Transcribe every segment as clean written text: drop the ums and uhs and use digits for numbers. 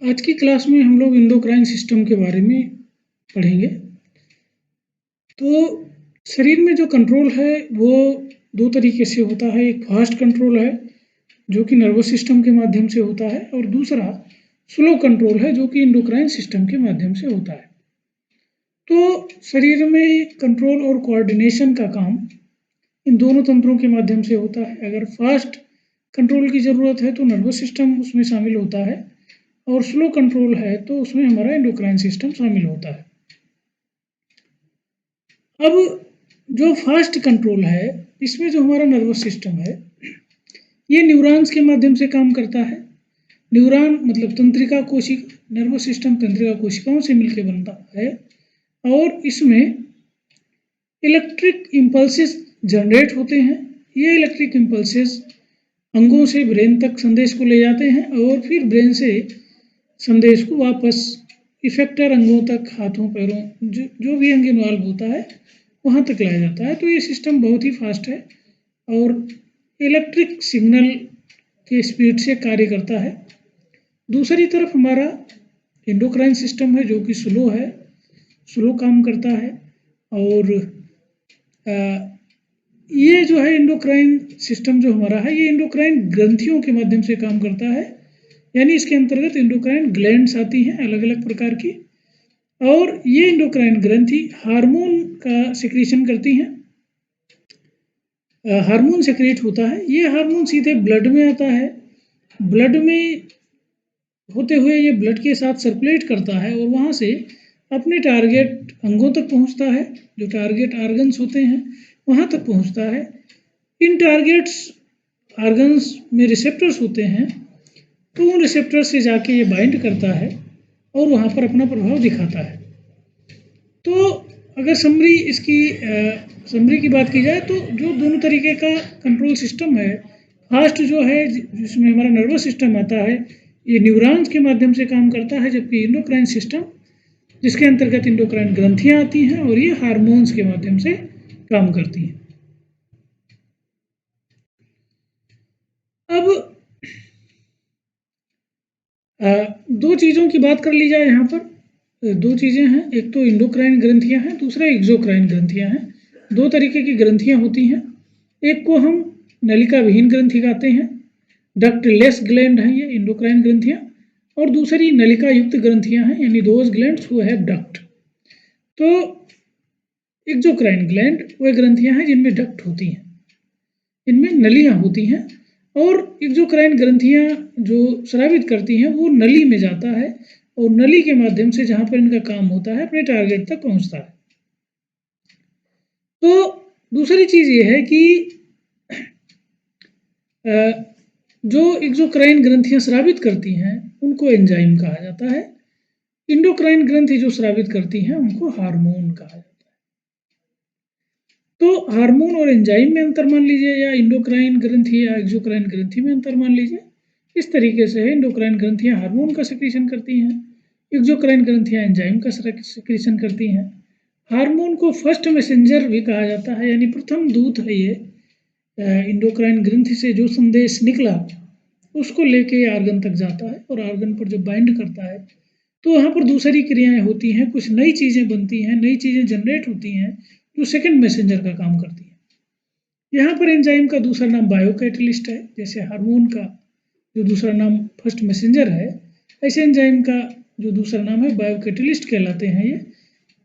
आज की क्लास में हम लोग एंडोक्राइन सिस्टम के बारे में पढ़ेंगे। तो शरीर में जो कंट्रोल है वो दो तरीके से होता है। एक फास्ट कंट्रोल है जो कि नर्वस सिस्टम के माध्यम से होता है, और दूसरा स्लो कंट्रोल है जो कि एंडोक्राइन सिस्टम के माध्यम से होता है। तो शरीर में कंट्रोल और कोऑर्डिनेशन का काम इन दोनों तंत्रों के माध्यम से होता है। अगर फास्ट कंट्रोल की ज़रूरत है तो नर्वस सिस्टम उसमें शामिल होता है, और स्लो कंट्रोल है तो उसमें हमारा एंडोक्राइन सिस्टम शामिल होता है। अब जो फास्ट कंट्रोल है, इसमें जो हमारा नर्वस सिस्टम है ये न्यूरॉन्स के माध्यम से काम करता है। न्यूरॉन मतलब तंत्रिका कोशिका, नर्वस सिस्टम तंत्रिका कोशिकाओं से मिलकर बनता है, और इसमें इलेक्ट्रिक इम्पल्सेस जनरेट होते हैं। ये इलेक्ट्रिक इम्पल्सेस अंगों से ब्रेन तक संदेश को ले जाते हैं, और फिर ब्रेन से संदेश को वापस इफेक्टर अंगों तक, हाथों पैरों, जो भी अंग इन्वॉल्व होता है वहाँ तक लाया जाता है। तो ये सिस्टम बहुत ही फास्ट है और इलेक्ट्रिक सिग्नल के स्पीड से कार्य करता है। दूसरी तरफ हमारा एंडोक्राइन सिस्टम है जो कि स्लो है, स्लो काम करता है। और ये जो है एंडोक्राइन सिस्टम जो हमारा है, ये एंडोक्राइन ग्रंथियों के माध्यम से काम करता है। यानी इसके अंतर्गत एंडोक्राइन ग्लैंड्स आती हैं अलग अलग प्रकार की, और ये एंडोक्राइन ग्रंथि हार्मोन का सिक्रीशन करती हैं। हार्मोन सिक्रेट होता है, ये हार्मोन सीधे ब्लड में आता है। ब्लड में होते हुए ये ब्लड के साथ सर्कुलेट करता है और वहाँ से अपने टारगेट अंगों तक पहुँचता है, जो टारगेट आर्गन्स होते हैं वहाँ तक पहुँचता है। इन टारगेट्स आर्गन्स में रिसेप्टर्स होते हैं, तो उन रिसेप्टर से जाके ये बाइंड करता है और वहाँ पर अपना प्रभाव दिखाता है। तो अगर समरी की बात की जाए तो जो दोनों तरीके का कंट्रोल सिस्टम है, फास्ट जो है जिसमें हमारा नर्वस सिस्टम आता है, ये न्यूरॉन्स के माध्यम से काम करता है, जबकि एंडोक्राइन सिस्टम जिसके अंतर्गत एंडोक्राइन ग्रंथियाँ आती हैं और ये हार्मोन्स के माध्यम से काम करती हैं। अब दो चीज़ों की बात कर ली जाए यहाँ पर। दो चीज़ें हैं, एक तो एंडोक्राइन ग्रंथियाँ हैं, दूसरा एक्सोक्राइन ग्रंथियाँ हैं। दो तरीके की ग्रंथियाँ होती हैं, एक को हम नलिका विहीन ग्रंथि कहते हैं, डक्टलेस ग्लैंड हैं ये एंडोक्राइन ग्रंथियाँ, और दूसरी नलिका युक्त ग्रंथियाँ हैं, यानी those glands who have duct. तो एक्सोक्राइन ग्लैंड वे ग्रंथियाँ हैं जिनमें डक्ट होती हैं, इनमें नलियाँ होती हैं, और एक्सोक्राइन ग्रंथियाँ जो स्रावित करती हैं वो नली में जाता है, और नली के माध्यम से जहाँ पर इनका काम होता है अपने टारगेट तक पहुँचता है। तो दूसरी चीज़ ये है कि जो एक्सोक्राइन ग्रंथियाँ स्रावित करती हैं उनको एंजाइम कहा जाता है। एंडोक्राइन ग्रंथि जो स्रावित करती हैं उनको हार्मोन कहा जाता है। तो हार्मोन और एंजाइम में अंतर मान लीजिए, या एंडोक्राइन ग्रंथि या एक्सोक्राइन ग्रंथि में अंतर मान लीजिए। इस तरीके से एंडोक्राइन ग्रंथियाँ हार्मोन का सिक्रीशन करती हैं, एक्सोक्राइन ग्रंथियाँ एंजाइम का सिक्रीशन करती हैं। हार्मोन को फर्स्ट मैसेंजर भी कहा जाता है, यानी प्रथम दूत है ये। एंडोक्राइन ग्रंथि से जो संदेश निकला उसको लेके आर्गन तक जाता है, और आर्गन पर जब बाइंड करता है तो वहाँ पर दूसरी क्रियाएं होती हैं, कुछ नई चीज़ें बनती हैं, नई चीज़ें जनरेट होती हैं जो सेकंड मैसेंजर का काम करती है। यहाँ पर एंजाइम का दूसरा नाम बायोकैटलिस्ट है। जैसे हार्मोन का जो दूसरा नाम फर्स्ट मैसेंजर है, ऐसे एंजाइम का जो दूसरा नाम है बायोकैटलिस्ट कहलाते हैं। ये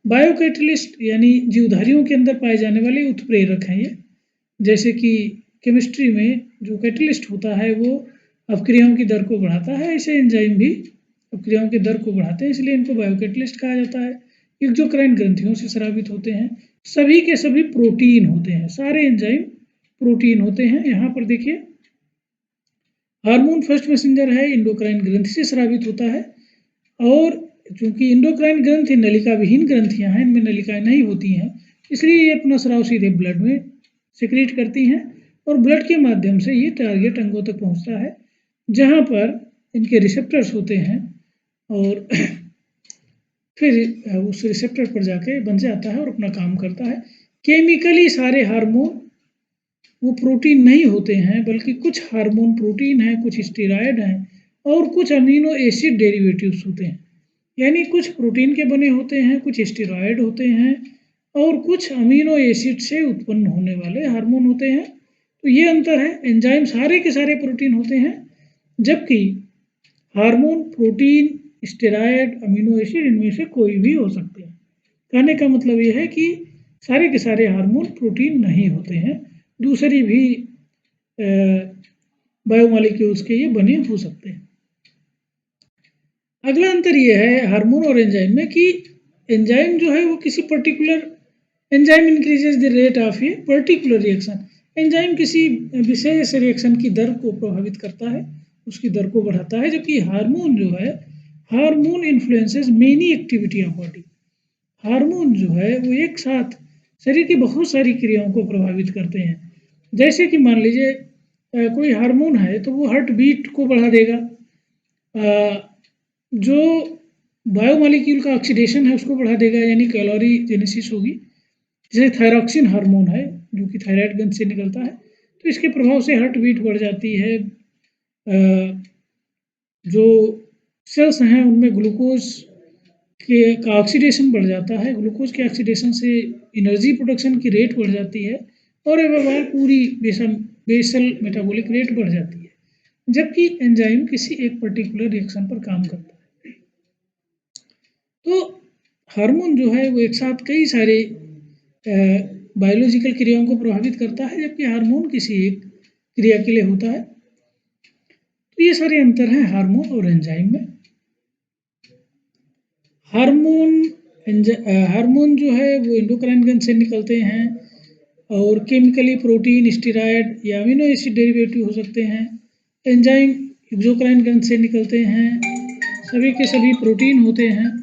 बायोकैटलिस्ट यानी जीवधारियों के अंदर पाए जाने वाले उत्प्रेरक हैं ये। जैसे कि केमिस्ट्री में जो कैटलिस्ट होता है वो अपक्रियाओं की दर को बढ़ाता है, ऐसे एंजाइम भी अपक्रियाओं की दर को बढ़ाते हैं, इसलिए इनको बायोकैटलिस्ट कहा जाता है। एक्सोक्राइन ग्रंथियों से स्रावित होते हैं, सभी के सभी प्रोटीन होते हैं, सारे एंजाइम प्रोटीन होते हैं। यहाँ पर देखिए हार्मोन फर्स्ट मैसेंजर है, एंडोक्राइन ग्रंथि से स्रावित होता है, और चूंकि एंडोक्राइन ग्रंथि नलिका विहीन ग्रंथियाँ हैं, इनमें नलिकाएं नहीं होती हैं, इसलिए ये अपना स्राव सीधे ब्लड में सिक्रीट करती हैं, और ब्लड के माध्यम से ये टारगेट अंगों तक पहुँचता है जहाँ पर इनके रिसेप्टर्स होते हैं, और फिर उस रिसेप्टर पर जाके बन जाता है और अपना काम करता है। केमिकली सारे हार्मोन वो प्रोटीन नहीं होते हैं, बल्कि कुछ हार्मोन प्रोटीन हैं, कुछ स्टेरॉयड हैं, और कुछ अमीनो एसिड डेरिवेटिव्स होते हैं, यानी कुछ प्रोटीन के बने होते हैं, कुछ स्टेरॉयड होते हैं और कुछ अमीनो एसिड से उत्पन्न होने वाले हार्मोन होते हैं। तो ये अंतर है। एंजाइम सारे के सारे प्रोटीन होते हैं, जबकि hormone protein, steroid, amino acid इनमें से कोई भी हो सकते हैं। कहने का मतलब ये है कि सारे के सारे हार्मोन प्रोटीन नहीं होते हैं, दूसरी भी बायोमॉलिक्यूल्स के ये बने हो सकते हैं। अगला अंतर ये है हार्मोन और एंजाइम में कि एंजाइम जो है वो किसी particular enzyme increases the rate of a particular reaction. Enzyme किसी विशेष रिएक्शन की दर को प्रभावित करता है, उसकी दर को बढ़ाता है, जबकि हार्मोन जो है, hormone influences many activity of body. Hormone जो है वो एक साथ शरीर की बहुत सारी क्रियाओं को प्रभावित करते हैं। जैसे कि मान लीजिए कोई हार्मोन है तो वो हार्ट बीट को बढ़ा देगा, जो बायोमॉलिक्यूल का ऑक्सीडेशन है उसको बढ़ा देगा, यानी कैलोरी जेनेसिस होगी। जैसे थायरॉक्सिन हार्मोन है जो कि थायराइड ग्रंथि से निकलता है, तो इसके प्रभाव से हार्ट बीट बढ़ जाती है। जो सेल्स हैं उनमें ग्लूकोज का ऑक्सीडेशन बढ़ जाता है, ग्लूकोज के ऑक्सीडेशन से एनर्जी प्रोडक्शन की रेट बढ़ जाती है और व्यवहार पूरी बेसल मेटाबॉलिक रेट बढ़ जाती है, जबकि एंजाइम किसी एक पर्टिकुलर रिएक्शन पर काम करता है। तो हार्मोन जो है वो एक साथ कई सारे बायोलॉजिकल क्रियाओं को प्रभावित करता है, जबकि हार्मोन किसी एक क्रिया के लिए होता है। तो ये सारे अंतर हैं हार्मोन और एंजाइम में। हार्मोन जो है वो एंडोक्राइन ग्रंथ से निकलते हैं और केमिकली प्रोटीन, स्टेरॉयड या अमीनो एसिड डेरिवेटिव हो सकते हैं। एंजाइम एक्सोक्राइन ग्रंथ से निकलते हैं, सभी के सभी प्रोटीन होते हैं।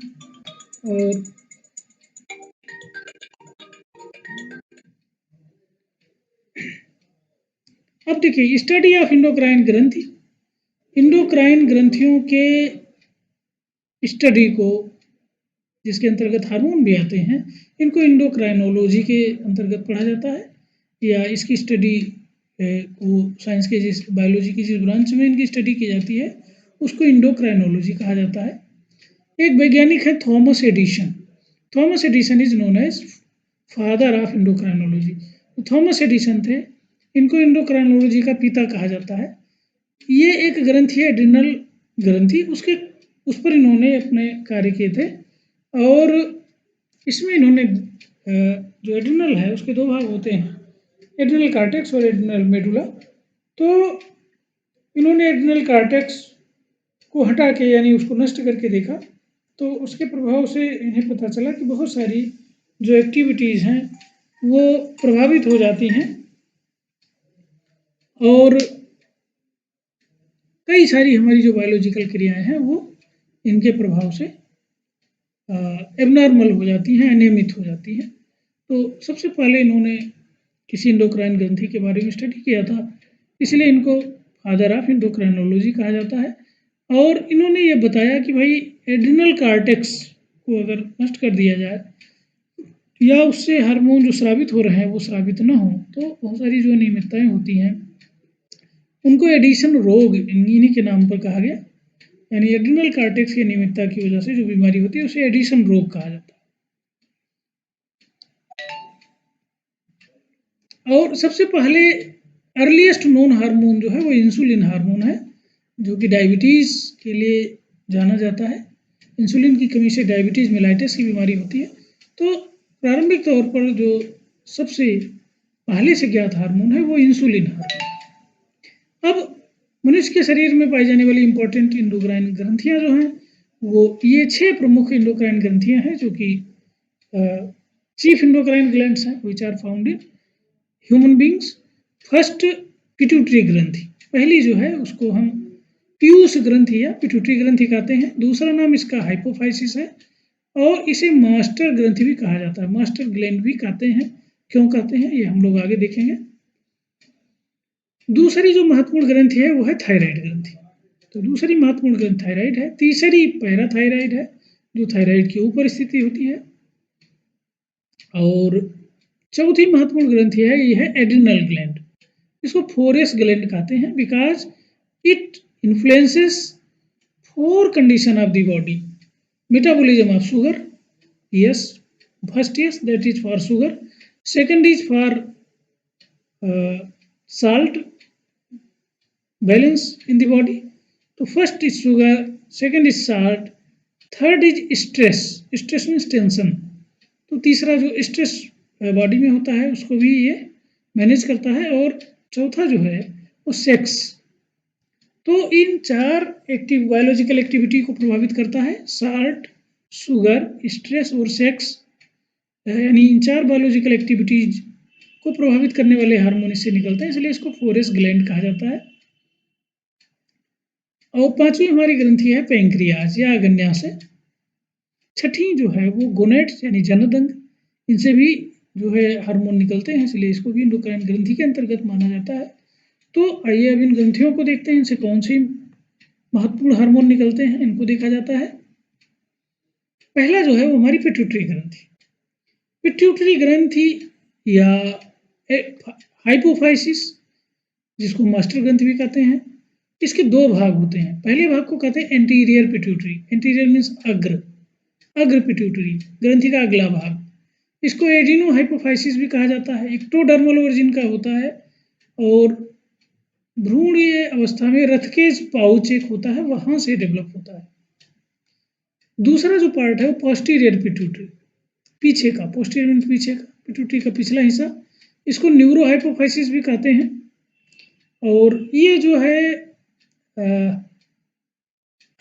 और अब देखिए स्टडी ऑफ एंडोक्राइन ग्रंथि। एंडोक्राइन ग्रंथियों के स्टडी को, जिसके अंतर्गत हार्मोन भी आते हैं, इनको एंडोक्राइनोलॉजी के अंतर्गत पढ़ा जाता है, या इसकी स्टडी को साइंस के जिस बायोलॉजी की जिस ब्रांच में इनकी स्टडी की जाती है उसको एंडोक्राइनोलॉजी कहा जाता है। एक वैज्ञानिक है Thomas Edison. Thomas Edison is known as father of endocrinology. तो थॉमस एडिसन थे, इनको एंडोक्राइनोलॉजी का पिता कहा जाता है। ये एक ग्रंथि है, एड्रिनल ग्रंथि, उस पर इन्होंने अपने कार्य किए थे और इसमें इन्होंने जो एड्रिनल है उसके दो भाग होते हैं, एड्रिनल कार्टेक्स और एड्रिनल मेडुला। तो इन्होंने एड्रिनल कार्टेक्स को हटा के यानी उसको नष्ट करके देखा, तो उसके प्रभाव से इन्हें पता चला कि बहुत सारी जो एक्टिविटीज़ हैं वो प्रभावित हो जाती हैं और कई सारी हमारी जो बायोलॉजिकल क्रियाएं हैं वो इनके प्रभाव से एबनॉर्मल हो जाती हैं, अनियमित हो जाती हैं। तो सबसे पहले इन्होंने किसी एंडोक्राइन ग्रंथि के बारे में स्टडी किया था, इसलिए इनको फादर ऑफ एंडोक्राइनोलॉजी कहा जाता है। और इन्होंने ये बताया कि भाई एड्रिनल कार्टेक्स को अगर नष्ट कर दिया जाए या उससे हार्मोन जो स्रावित हो रहे हैं वो स्रावित ना हो, तो बहुत सारी जो अनियमितताएं होती हैं उनको एडिशन रोग इन्हीं के नाम पर कहा गया। यानी एड्रिनल कार्टेक्स की अनियमितता की वजह से जो बीमारी होती है उसे एडिशन रोग कहा जाता है। और सबसे पहले अर्लीस्ट नोन हार्मोन जो है वो इंसुलिन हार्मोन है, जो कि डायबिटीज़ के लिए जाना जाता है। इंसुलिन की कमी से डायबिटीज़ मेलाइटिस की बीमारी होती है। तो प्रारंभिक तौर पर जो सबसे पहले से ज्ञात हार्मोन है वो इंसुलिन हार्मोन। अब मनुष्य के शरीर में पाई जाने वाली इंपॉर्टेंट एंडोक्राइन ग्रंथियां जो हैं वो ये 6 प्रमुख एंडोक्राइन ग्रंथियां हैं, जो कि चीफ एंडोक्राइन ग्लैंड्स हैं which are found in human beings. First pituitary ग्रंथि, पहली जो है उसको हम पीयूष ग्रंथि या पिट्यूटरी ग्रंथि कहते हैं। दूसरा नाम इसका हाइपोफाइसिस है और इसे मास्टर ग्रंथि भी कहा जाता है, मास्टर ग्लैंड भी कहते हैं। क्यों कहते हैं ये हम लोग आगे देखेंगे। दूसरी जो महत्वपूर्ण ग्रंथि है वो है थायराइड ग्रंथि। तो दूसरी महत्वपूर्ण ग्रंथि थायराइड है। तीसरी पैराथायराइड है जो थायराइड की ऊपर स्थिति होती है। और चौथी महत्वपूर्ण ग्रंथि है ये है एड्रिनल ग्लैंड। इसको फोरेस ग्लैंड कहते हैं because it influences 4 condition of the body. Metabolism of sugar, yes, first yes, that is for sugar. Second is for salt balance in the body. तो first is sugar, second is salt, third is stress. Stress means tension. तो तीसरा जो stress body में होता है उसको भी ये मैनेज करता है, और चौथा जो है वो सेक्स। तो इन 4 बायोलॉजिकल एक्टिविटी को प्रभावित करता है, साल्ट, शुगर, स्ट्रेस और सेक्स, यानी इन 4 बायोलॉजिकल एक्टिविटीज को प्रभावित करने वाले हार्मोन इससे निकलते हैं, इसलिए इसको फोरेस ग्लैंड कहा जाता है। और 5वीं हमारी ग्रंथि है पैंक्रियाज या अग्न्याशय। छठी जो है वो गोनेड्स यानी जननदंग, इनसे भी जो है हार्मोन निकलते हैं, इसलिए इसको भी एंडोक्राइन ग्रंथि के अंतर्गत माना जाता है। तो आइए अब इन ग्रंथियों को देखते हैं, इनसे कौन से महत्वपूर्ण हार्मोन निकलते हैं, इनको देखा जाता है। पहला जो है वो हमारी पिट्यूटरी ग्रंथि। पिट्यूटरी ग्रंथि या हाइपोफाइसिस, जिसको मास्टर ग्रंथि भी कहते हैं, इसके 2 भाग होते हैं। पहले भाग को कहते हैं एंटीरियर पिट्यूटरी। एंटीरियर मीन्स अग्र पिट्यूटरी, ग्रंथि का अगला भाग। इसको एडिनो हाइपोफाइसिस भी कहा जाता है। एक्टोडर्मल ओरिजिन का होता है और भ्रूणीय अवस्था में रथकेज पाउच एक होता है, वहां से डेवलप होता है। दूसरा जो पार्ट है वो पोस्टीरियर पिट्यूटरी, पीछे का, पोस्टीरियर मीन्स पीछे का, पिट्यूटरी का पिछला हिस्सा, इसको न्यूरो हाइपोफाइसिस भी कहते हैं। और ये जो है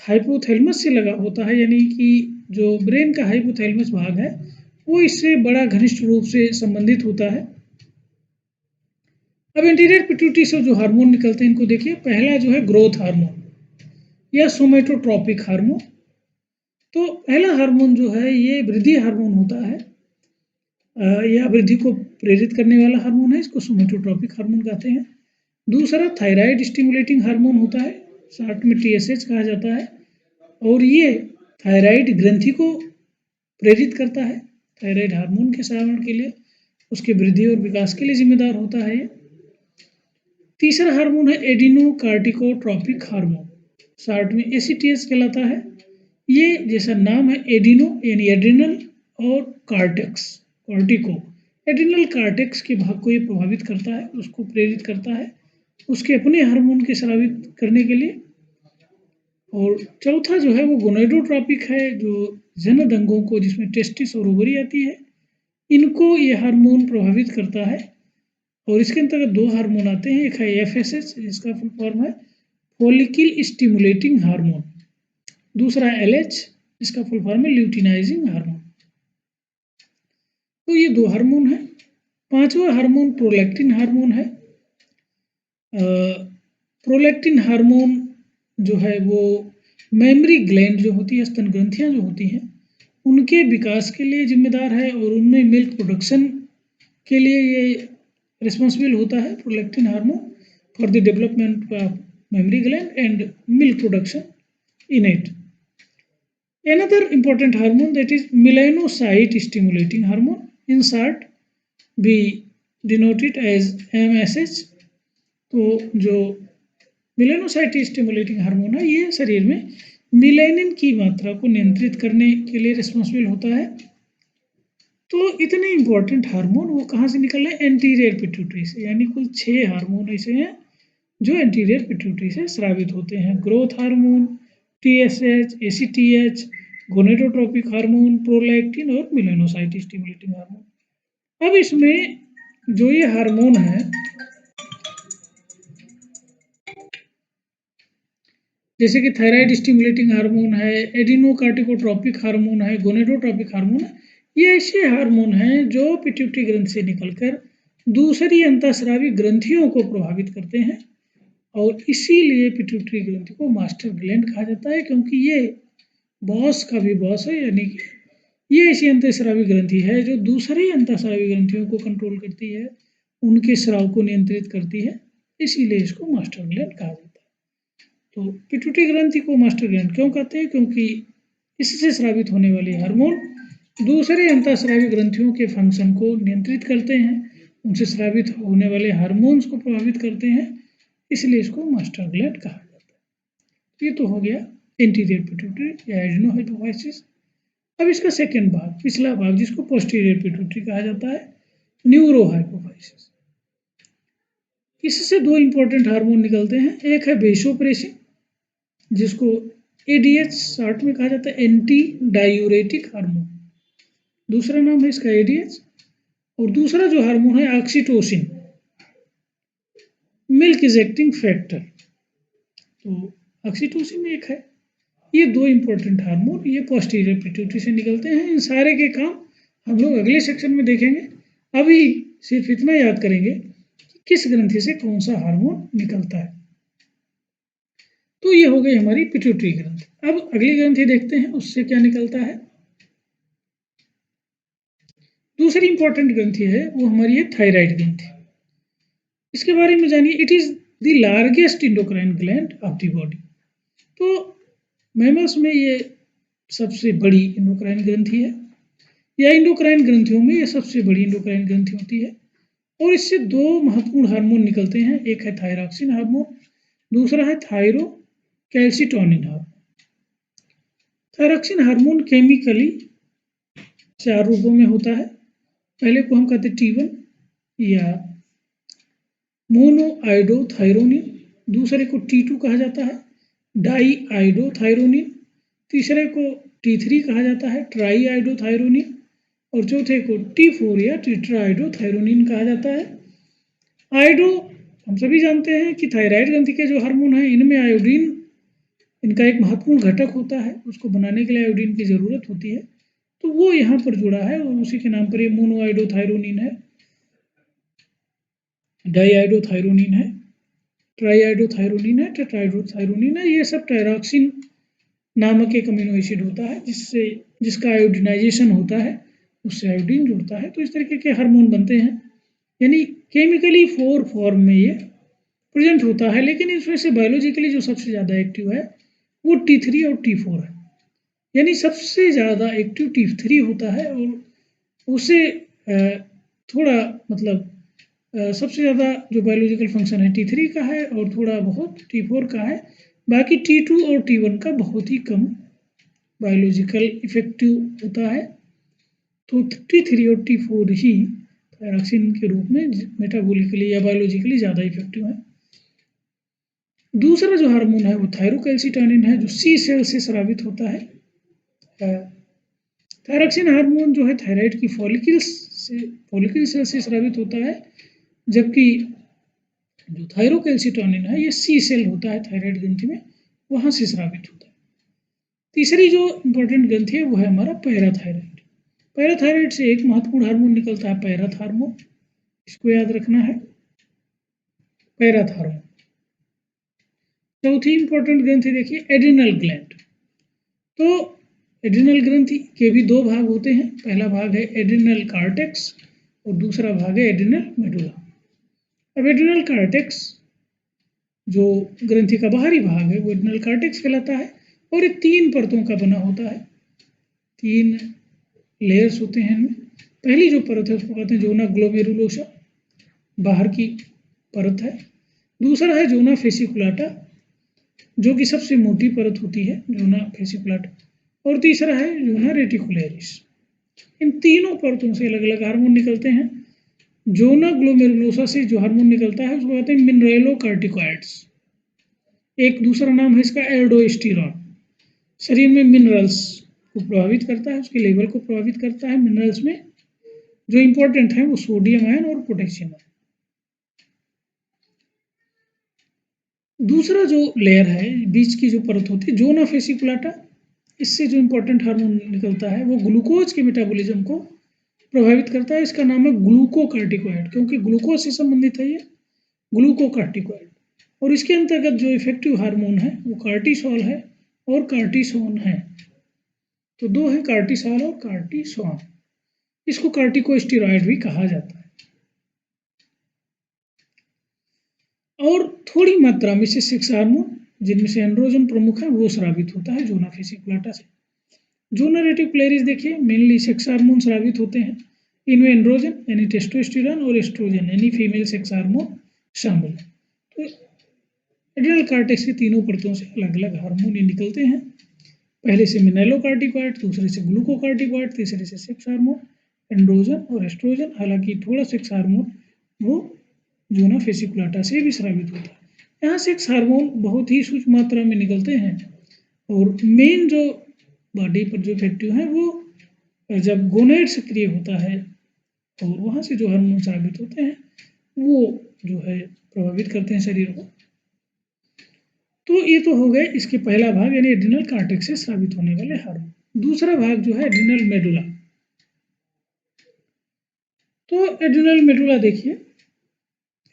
हाइपोथैलेमस से लगा होता है, यानी कि जो ब्रेन का हाइपोथैलेमस भाग है वो इससे बड़ा घनिष्ठ रूप से संबंधित होता है। अब एंटीरियर पिट्यूटरी से जो हार्मोन निकलते हैं इनको देखिए। पहला जो है ग्रोथ हार्मोन या सोमेटोट्रॉपिक हार्मोन। तो पहला हार्मोन जो है ये वृद्धि हार्मोन होता है, या वृद्धि को प्रेरित करने वाला हार्मोन है, इसको सोमेटोट्रॉपिक हार्मोन कहते हैं। दूसरा थायराइड स्टिमुलेटिंग हार्मोन होता है, शॉर्ट में TSH कहा जाता है, और ये थायराइड ग्रंथि को प्रेरित करता है। थायराइड हार्मोन के स्रावण के लिए, उसके वृद्धि और विकास के लिए जिम्मेदार होता है ये। तीसरा हार्मोन है एडिनोकार्टिकोट्रॉपिक हार्मोन, शॉर्ट में ACTH कहलाता है। ये जैसा नाम है एडिनो यानी एड्रिनल और कॉर्टिको, एड्रिनल कार्टेक्स के भाग को ये प्रभावित करता है, उसको प्रेरित करता है उसके अपने हार्मोन के स्रावित करने के लिए। और चौथा जो है वो गोनेडोट्रॉपिक है, जो जननदंगों को, जिसमें टेस्टिस और ओवरी आती है, इनको ये हार्मोन प्रभावित करता है। और इसके अंतर्गत 2 हार्मोन आते हैं, एक है FSH, जिसका फुल फॉर्म है फॉलिकल स्टिमुलेटिंग हार्मोन, दूसरा LH, जिसका फुल फॉर्म है ल्यूटिनाइजिंग हार्मोन। तो ये 2 हार्मोन है। 5वां हार्मोन प्रोलैक्टिन हार्मोन है। प्रोलैक्टिन हार्मोन जो है वो मेमरी ग्लैंड जो होती है, स्तन ग्रंथियां जो होती हैं, उनके विकास के लिए जिम्मेदार है, और उनमें मिल्क प्रोडक्शन के लिए ये रिस्पॉन्सिबल होता है, prolactin hormone, for the development of mammary gland and milk production in it. Another important hormone, that is melanocyte stimulating hormone, in short we denote it as MSH। तो जो melanocyte stimulating hormone है ये शरीर में melanin की मात्रा को नियंत्रित करने के लिए रिस्पॉन्सिबल होता है। तो इतने इंपॉर्टेंट हार्मोन वो कहाँ से निकल रहे हैं? एंटीरियर पिट्यूटरी से, यानी कुल 6 हार्मोन ऐसे हैं जो एंटीरियर पिट्यूटरी से स्रावित होते हैं। Growth hormone, TSH, ACTH, gonadotropic hormone, prolactin और मेलानोसाइट स्टिमुलेटिंग हार्मोन। अब इसमें जो ये हार्मोन है, जैसे कि थायराइड स्टिमुलेटिंग हार्मोन है, एडिनोकार्टिकोट्रोपिक हार्मोन है, गोनेडोट्रोपिक हार्मोन है, ये ऐसे हार्मोन हैं जो पिट्यूटरी ग्रंथि से निकलकर दूसरी अंतःस्रावी ग्रंथियों को प्रभावित करते हैं, और इसीलिए पिट्यूटरी ग्रंथि को मास्टर ग्लैंड कहा जाता है, क्योंकि ये बॉस का भी बॉस है, यानी कि ये ऐसी अंतःस्रावी ग्रंथि है जो दूसरी अंतःस्रावी ग्रंथियों को कंट्रोल करती है, उनके स्राव को नियंत्रित करती है, इसीलिए इसको मास्टर ग्लैंड कहा जाता है। तो पिट्यूटरी ग्रंथि को मास्टर ग्लैंड क्यों कहते हैं? क्योंकि इससे स्रावित होने वाले हार्मोन दूसरे अंतःस्रावी ग्रंथियों के फंक्शन को नियंत्रित करते हैं, उनसे स्रावित होने वाले हार्मोन्स को प्रभावित करते हैं, इसलिए इसको मास्टर ग्लैंड कहा जाता है। ये तो हो गया एंटीरियर पिट्यूटरी या एडिनोहाइपोफाइसिस। अब इसका सेकेंड भाग, पिछला भाग, जिसको पोस्टीरियर पिट्यूटरी कहा जाता है, न्यूरोहाइपोफाइसिस। इससे दो इंपॉर्टेंट हार्मोन निकलते हैं, एक है वेसोप्रेसिन जिसको एडीएच शॉर्ट में कहा जाता है, एंटी डायूरेटिक हार्मोन, दूसरा नाम है इसका एडीएच। और दूसरा जो हार्मोन है ऑक्सीटोसिन, मिल्क इजेक्टिंग फैक्टर, तो ऑक्सीटोसिन एक है। ये दो इंपॉर्टेंट हार्मोन ये पोस्टीरियर पिट्यूटरी से निकलते हैं। इन सारे के काम हम लोग अगले सेक्शन में देखेंगे। अभी सिर्फ इतना याद करेंगे कि किस ग्रंथि से कौन सा हार्मोन निकलता है। तो ये हो गई हमारी पिट्यूटरी ग्रंथि। अब अगली ग्रंथि देखते हैं उससे क्या निकलता है। दूसरी इंपॉर्टेंट ग्रंथि है वो हमारी है थायराइड ग्रंथि। इसके बारे में जानिए। It is the largest endocrine gland of the body. तो मैमल्स में ये सबसे बड़ी इंडोक्राइन ग्रंथि है, या इंडोक्राइन ग्रंथियों में ये सबसे बड़ी इंडोक्राइन ग्रंथि होती है। और इससे दो महत्वपूर्ण हार्मोन निकलते हैं, एक है थायरॉक्सिन हार्मोन, दूसरा है thyrocalcitonin hormone. Thyroxine hormone chemically 4 रूपों में होता है। पहले को हम कहते हैं T1 या मोनोआइडोथायरोनिन, दूसरे को T2 कहा जाता है डाईआइडोथायरोनिन, तीसरे को T3 कहा जाता है ट्राईआइडोथायरोनिन, और चौथे को T4 या टेट्राआइडोथायरोनिन कहा जाता है। आयोडो हम सभी जानते हैं कि थायराइड ग्रंथि के जो हार्मोन हैं इनमें आयोडीन इनका एक महत्वपूर्ण घटक होता है, उसको बनाने के लिए आयोडीन की ज़रूरत होती है, तो वो यहाँ पर जुड़ा है और उसी के नाम पर ये मोनोआइडोथायरोनिन है, डाईआइडोथायरोनिन है, ट्राईआइडोथायरोनिन है, टेट्राआइडोथायरोनिन है। ये सब टायरॉक्सिन नामक एक अमीनो एसिड होता है जिसका आयोडिनाइजेशन होता है, उससे आयोडीन जुड़ता है। तो इस तरीके के हार्मोन बनते हैं, यानी केमिकली 4 फॉर्म में ये प्रेजेंट होता है। लेकिन इसमें से बायोलॉजिकली जो सबसे ज़्यादा एक्टिव है वो T3 और T4 है, यानी सबसे ज़्यादा एक्टिव T3 होता है और उसे थोड़ा मतलब सबसे ज़्यादा जो बायोलॉजिकल फंक्शन है T3 का है और थोड़ा बहुत T4 का है। बाकी T2 और T1 का बहुत ही कम बायोलॉजिकल इफेक्टिव होता है। तो T3 और T4 ही थायरॉक्सिन के रूप में मेटाबॉलिकली या बायोलॉजिकली ज़्यादा इफेक्टिव है। दूसरा जो हार्मोन है वो थायरोकैल्सिटोनिन है, जो C सेल से स्रावित होता है। थायरॉक्सिन हार्मोन जो है थायराइड की फॉलिकल सेल से स्रावित होता है, जबकि जो थायरोकैल्सिटोनिन है ये C सेल होता है थायराइड ग्रंथि में, वहाँ से स्रावित होता है। तीसरी जो इम्पोर्टेंट ग्रंथि है वो है हमारा पैराथायराइड। पैराथायराइड से एक महत्वपूर्ण हार्मोन निकलता है पैराथ हार्मोन, इसको याद रखना है, पैराथ हार्मोन। चौथी इंपॉर्टेंट ग्रंथि देखिए एड्रिनल ग्लैंड। तो एड्रिनल ग्रंथि के भी 2 भाग होते हैं, पहला भाग है एड्रिनल कार्टेक्स और दूसरा भाग है एड्रिनल मेडुला। अब एड्रिनल कार्टेक्स जो ग्रंथि का बाहरी भाग है वो एड्रिनल कार्टेक्स कहलाता है और ये 3 परतों का बना होता है, 3 लेयर्स होते हैं इनमें। पहली जो परत है उसको कहते हैं जोना ग्लोमेरुलोसा, बाहर की परत है। दूसरा है जोना फेसिकुलाटा जो कि सबसे मोटी परत होती है, जोना फेसिकुलाटा, और तीसरा है जोना रेटिकुलरिस। इन तीनों परतों से अलग अलग हार्मोन निकलते हैं। जोना ग्लोमेरुलोसा से जो हार्मोन निकलता है उसको कहते हैं मिनरेलोकार्टिकॉइड्स। एक दूसरा नाम है इसका एल्डोस्टेरोन। शरीर में मिनरल्स को प्रभावित करता है, उसके लेवल को प्रभावित करता है। मिनरल्स में जो इंपॉर्टेंट है वो सोडियम आयन और पोटेशियम आयन। दूसरा जो लेयर है बीच की जो परत होती है जोना फेसिकुलाटा, इससे जो इंपॉर्टेंट हार्मोन निकलता है वो ग्लूकोज के मेटाबॉलिज्म को प्रभावित करता है। इसका नाम है ग्लूकोकार्टिकॉइड, क्योंकि ग्लूकोज से संबंधित है ये, ग्लूकोकार्टिकॉइड। और इसके अंतर्गत जो इफेक्टिव हार्मोन है वो कार्टिसोल है और कार्टिसोन है। तो 2 है, कार्टिसोल और कार्टिसोन। इसको कार्टिकोस्टेरॉइड भी कहा जाता है। और थोड़ी मात्रा में से 6 हार्मोन जिनमें से एंड्रोजन प्रमुख है वो स्रावित होता है जोना फेसिकुलाटा से। जोना रेटिकुलरिस देखिए मेनली 6 हार्मोन स्रावित होते हैं, इनमें एंड्रोजन यानी टेस्टोस्टेरोन और एस्ट्रोजन यानी फीमेल सेक्स हार्मोन शामिल है। तो एड्रिनल कार्टेक्स की तीनों परतों से अलग अलग हार्मोन निकलते हैं। पहले से मिनरलोकार्टिकॉइड, दूसरे से ग्लूकोकार्टिकॉइड, तीसरे से सेक्स हार्मोन, एंड्रोजन और एस्ट्रोजन। हालांकि थोड़ा सेक्स हार्मोन वो जोना फेसिकुलाटा से भी स्रावित होता है। यहाँ सेक्स हार्मोन बहुत ही सूक्ष्म मात्रा में निकलते हैं और मेन जो बॉडी पर जो इफेक्टिव है वो जब गोनेड सक्रिय होता है और वहाँ से जो हार्मोन स्रावित होते हैं वो जो है प्रभावित करते हैं शरीर को। तो ये तो हो गए इसके पहला भाग यानी एड्रिनल कार्टेक्स से स्रावित होने वाले हार्मोन। दूसरा भाग जो है एड्रिनल मेडुला। तो एड्रिनल मेडुला देखिए,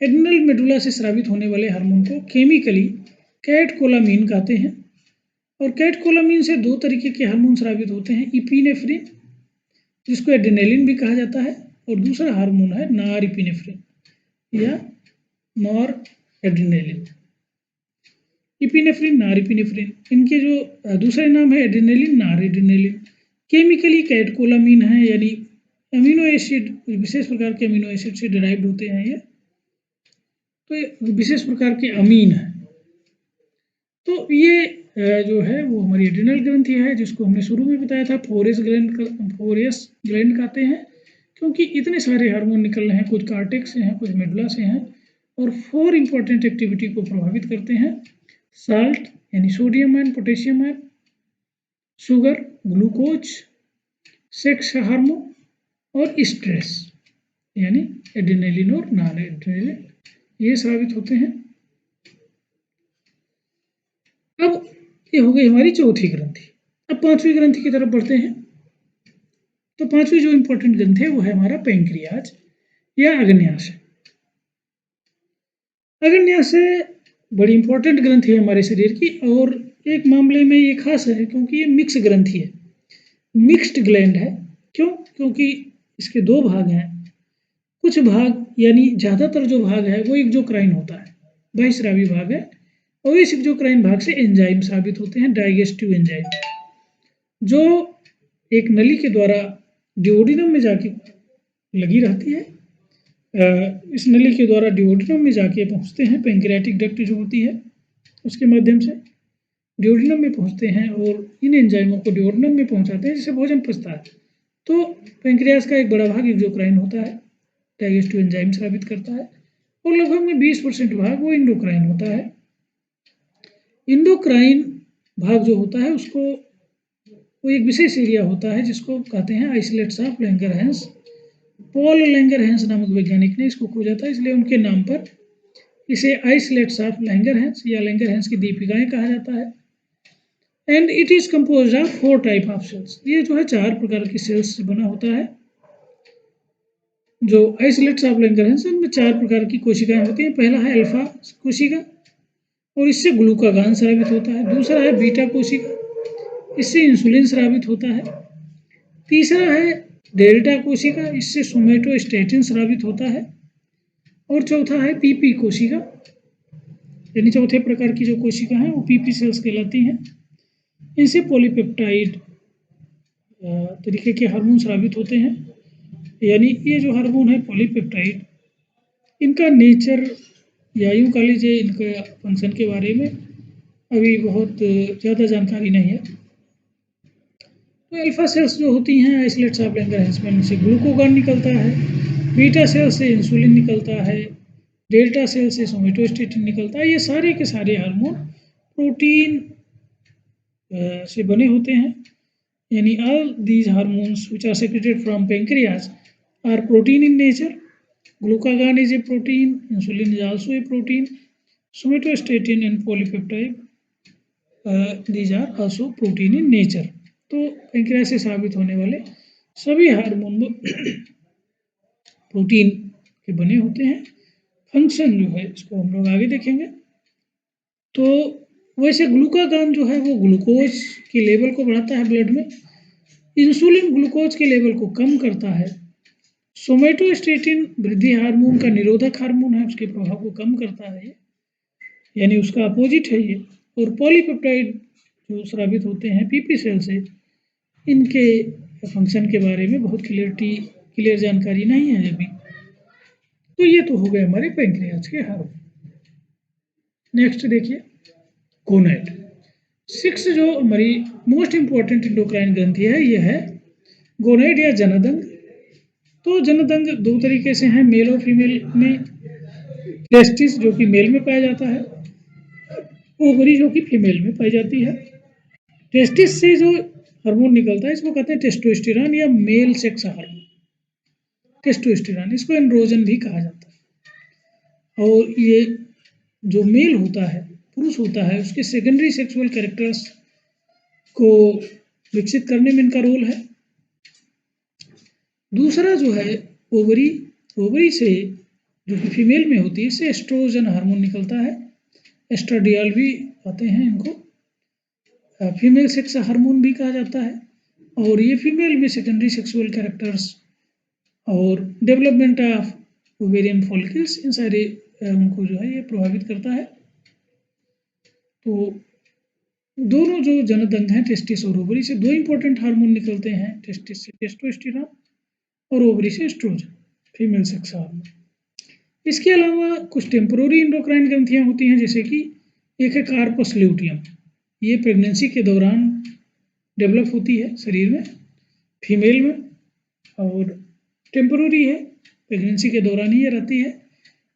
एड्रिनल मेडुला से स्रावित होने वाले हार्मोन को केमिकली कैटकोलामीन कहते हैं और कैटकोलामीन से दो तरीके के हार्मोन स्रावित होते हैं, इपिनेफ्रिन जिसको एड्रेनालिन भी कहा जाता है और दूसरा हार्मोन है नॉरएपिनेफ्रिन या नॉर एड्रेनालिन। इपिनेफ्रिन, नॉरएपिनेफ्रिन, इनके जो दूसरे नाम है एड्रेनालिन, नॉरएड्रेनालिन। केमिकली कैटकोलामीन है यानी अमीनो एसिड, विशेष प्रकार के अमीनो एसिड से डिराइव्ड होते हैं ये, तो ये विशेष प्रकार के अमीन है। तो ये जो है वो हमारी एड्रिनल ग्रंथि है जिसको हमने शुरू में बताया था फोरेस ग्लैंड कहते हैं, क्योंकि इतने सारे हार्मोन निकल रहे हैं, कुछ कार्टेक्स से हैं, कुछ मेडुला से हैं और 4 इंपॉर्टेंट एक्टिविटी को प्रभावित करते हैं। साल्ट यानी sodium ion, potassium ion, sugar, glucose, sex hormone और स्ट्रेस यानी एड्रेनालिन और नॉन एड्रेनालिन, ये स्रावित होते हैं। अब ये हो गई हमारी चौथी ग्रंथि। अब पांचवी ग्रंथि की तरफ बढ़ते हैं। तो पांचवी जो इंपॉर्टेंट ग्रंथि है वो है हमारा पैंक्रियाज या अग्न्याशय। अग्न्याशय बड़ी इंपॉर्टेंट ग्रंथि है हमारे शरीर की और एक मामले में ये खास है क्योंकि ये मिक्स ग्रंथि है, मिक्स्ड ग्लैंड है। क्यों? क्योंकि इसके दो भाग हैं। कुछ भाग यानी ज़्यादातर जो भाग है वो एक्सोक्राइन होता है, बहिस्रावी भाग है, और इस एक्सोक्राइन भाग से एंजाइम स्रावित होते हैं, डाइजेस्टिव एंजाइम, जो एक नली के द्वारा डिओडिनम में जाके लगी रहती है। इस नली के द्वारा डिओडिनम में जाके पहुंचते हैं, पैंक्रियाटिक डक्ट जो होती है उसके माध्यम से डिओडिनम में पहुंचते हैं और इन एंजाइमों को डिओडिनम में पहुंचाते हैं जिससे भोजन पचता है। तो पैंक्रियाज का एक बड़ा भाग एक्सोक्राइन होता है, डाइजेस्टिव एंजाइम स्रावित करता है, और लगभग में 20% भाग वो इंडोक्राइन होता है। इंडोक्राइन भाग जो होता है उसको वो एक विशेष एरिया होता है जिसको कहते हैं isolates of Langerhans. Paul Langerhans नामक वैज्ञानिक ने इसको खोजा था, इसलिए उनके नाम पर इसे आइसोलेट्स ऑफ लैंगरहैंस या लैंगरहैंस की दीपिकाएं कहा जाता है। And it is compose of 4 type of cells. ये जो है 4 प्रकार की सेल्स से बना होता है। जो आइसोलेट्स ऑफ लैंगरहैंस इनमें 4 प्रकार की कोशिकाएं होती हैं। पहला है अल्फा कोशिका और इससे ग्लूकागान स्रावित होता है। दूसरा है बीटा कोशिका, इससे इंसुलिन स्रावित होता है। तीसरा है डेल्टा कोशिका, इससे सोमेटोस्टेटिन स्रावित होता है। और चौथा है पीपी कोशिका, यानी चौथे प्रकार की जो कोशिका है वो पीपी सेल्स कहलाती हैं। इनसे पॉलीपेप्टाइड तरीके के हार्मोन स्रावित होते हैं, यानी ये जो हार्मोन है पॉलीपेप्टाइड, इनका नेचर या यूँ कह लीजिए इनका फंक्शन के बारे में अभी बहुत ज़्यादा जानकारी नहीं है। तो अल्फा सेल्स जो होती हैं आइसोलेट्स ऑफ लैंगरहैंस में, इनसे ग्लूकोगान निकलता है, बीटा सेल से इंसुलिन निकलता है, डेल्टा सेल से सोमेटोस्टेटिन निकलता है। ये सारे के सारे हार्मोन प्रोटीन से बने होते हैं, यानी all these hormones which are secreted from pancreas are protein in nature. Glucagon is a protein, insulin is also a protein, somatostatin and polypeptide these are also protein in nature। तो pancreas से स्रावित होने वाले सभी hormone protein के बने होते हैं। फंक्शन जो है इसको हम लोग आगे देखेंगे। तो वैसे ग्लूकागान जो है वो ग्लूकोज के लेवल को बढ़ाता है ब्लड में, इंसुलिन ग्लूकोज के लेवल को कम करता है, सोमेटोस्टेटिन वृद्धि हार्मोन का निरोधक हार्मोन है, उसके प्रभाव को कम करता है, यानी उसका अपोजिट है ये। और पॉलीपेप्टाइड जो स्रावित होते हैं पीपी सेल से, इनके फंक्शन के बारे में बहुत क्लियर जानकारी नहीं है अभी। तो ये तो हो गए हमारे पैंक्रियाज के हार्मोन। नेक्स्ट देखिए गोनेड। 6 जो हमारी मोस्ट इंपॉर्टेंट इंडोक्राइन ग्रंथि है ये है गोनेड या जनदंग। तो जनदंग दो तरीके से हैं, मेल और फीमेल में। टेस्टिस जो कि मेल में पाया जाता है, ओवरी जो कि फीमेल में पाई जाती है। टेस्टिस से जो हार्मोन निकलता है इसको कहते हैं टेस्टोस्टेरॉन या मेल सेक्स हार्मोन। टेस्टोस्टेरॉन, इसको एंड्रोजन भी कहा जाता है। और ये जो मेल होता है, पुरुष होता है, उसके सेकेंडरी सेक्सुअल कैरेक्टर्स को विकसित करने में इनका रोल है। दूसरा जो है ओवरी, ओवरी से जो कि फीमेल में होती है इससे एस्ट्रोजन हार्मोन निकलता है। एस्ट्राडियल भी आते हैं इनको, फीमेल सेक्स हार्मोन भी कहा जाता है। और ये फीमेल में सेकेंडरी सेक्सुअल कैरेक्टर्स और डेवलपमेंट ऑफ ओवेरियन फॉलिकल्स, इन सारे उनको जो है ये प्रभावित करता है। तो दोनों जो जनदंग हैं टेस्टिस और ओवरी से दो इंपॉर्टेंट हार्मोन निकलते हैं, टेस्टिस से टेस्टोस्टेरॉन और ओवरी से एस्ट्रोजन, फीमेल सेक्स हार्मोन। इसके अलावा कुछ टेम्पोररी इंडोक्राइन ग्रंथियाँ होती हैं, जैसे कि एक है कार्पस ल्यूटियम। ये प्रेगनेंसी के दौरान डेवलप होती है शरीर में, फीमेल में, और टेम्पोररी है, प्रेगनेंसी के दौरान ही ये रहती है।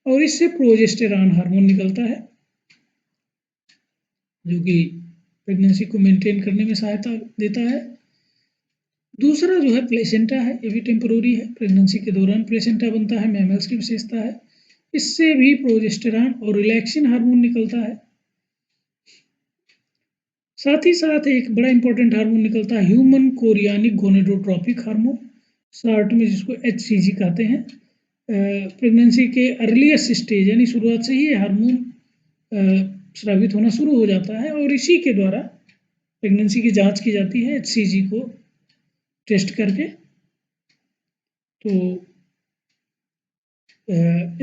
और इससे प्रोजेस्टेरॉन हार्मोन निकलता है जो कि प्रेगनेंसी को मेंटेन करने में सहायता देता है। दूसरा जो है प्लेसेंटा है, ये भी टेम्पोररी है, प्रेगनेंसी के दौरान प्लेसेंटा बनता है, मैमल्स की विशेषता है। इससे भी प्रोजेस्टेरॉन और रिलैक्सिन हार्मोन निकलता है। साथ ही साथ एक बड़ा इंपॉर्टेंट हार्मोन निकलता है human chorionic gonadotropic hormone, short में जिसको HCG कहते हैं। प्रेगनेंसी के अर्लीस्ट स्टेज यानी शुरुआत से ही ये हार्मोन स्रावित होना शुरू हो जाता है और इसी के द्वारा प्रेगनेंसी की जांच की जाती है HCG को टेस्ट करके। तो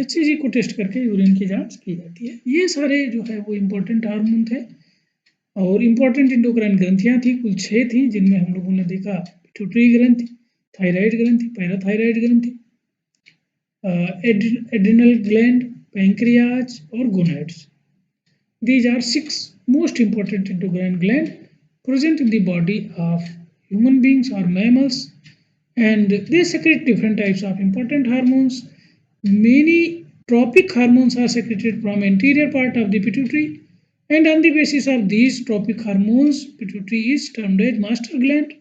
HCG को टेस्ट करके यूरिन की जांच की जाती है। ये सारे जो है वो इम्पोर्टेंट हार्मोन थे और इम्पोर्टेंट इंडोक्राइन ग्रंथियाँ थी, कुल 6 थी, जिनमें हम लोगों ने देखा पिट्यूटरी ग्रंथि, थायराइड ग्रंथि, पैराथायराइड ग्रंथि, एड्रिनल ग्लैंड, पैंक्रियाज और gonads. These are 6 most important endocrine glands present in the body of human beings or mammals, and they secrete different types of important hormones. Many tropic hormones are secreted from anterior part of the pituitary, and on the basis of these tropic hormones, pituitary is termed as master gland.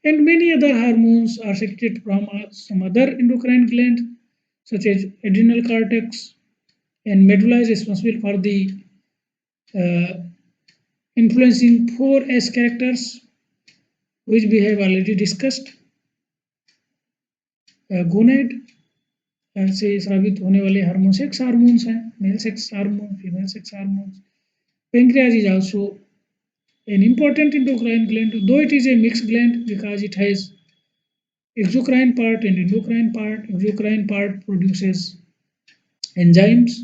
And many other hormones are secreted from some other endocrine gland, such as adrenal cortex, and medulla is responsible for the influencing 4S characters which we have already discussed. Gonad से स्रावित होने वाले hormone sex hormones हैं, male sex hormone, female sex hormones. Pancreas is also an important endocrine gland, though it is a mixed gland because it has exocrine part and endocrine part. Exocrine part produces enzymes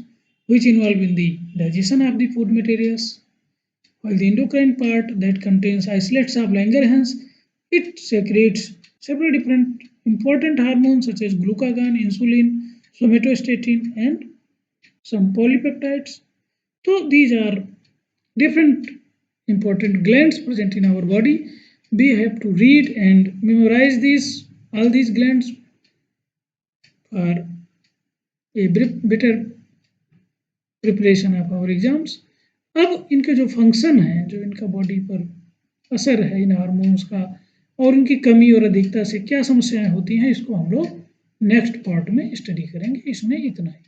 which involve in the digestion of the food materials, while the endocrine part that contains isolates of Langerhans, it secretes several different important hormones such as glucagon, insulin, somatostatin, and some polypeptides. So these are different important glands present in our body. We have to read and memorize all these glands for a better preparation of our exams. अब इनके जो function हैं, जो इनका body पर असर है इन hormones का और उनकी कमी और अधिकता से क्या समस्याएं होती हैं, इसको हम लोग नेक्स्ट पार्ट में स्टडी करेंगे। इसमें इतना ही।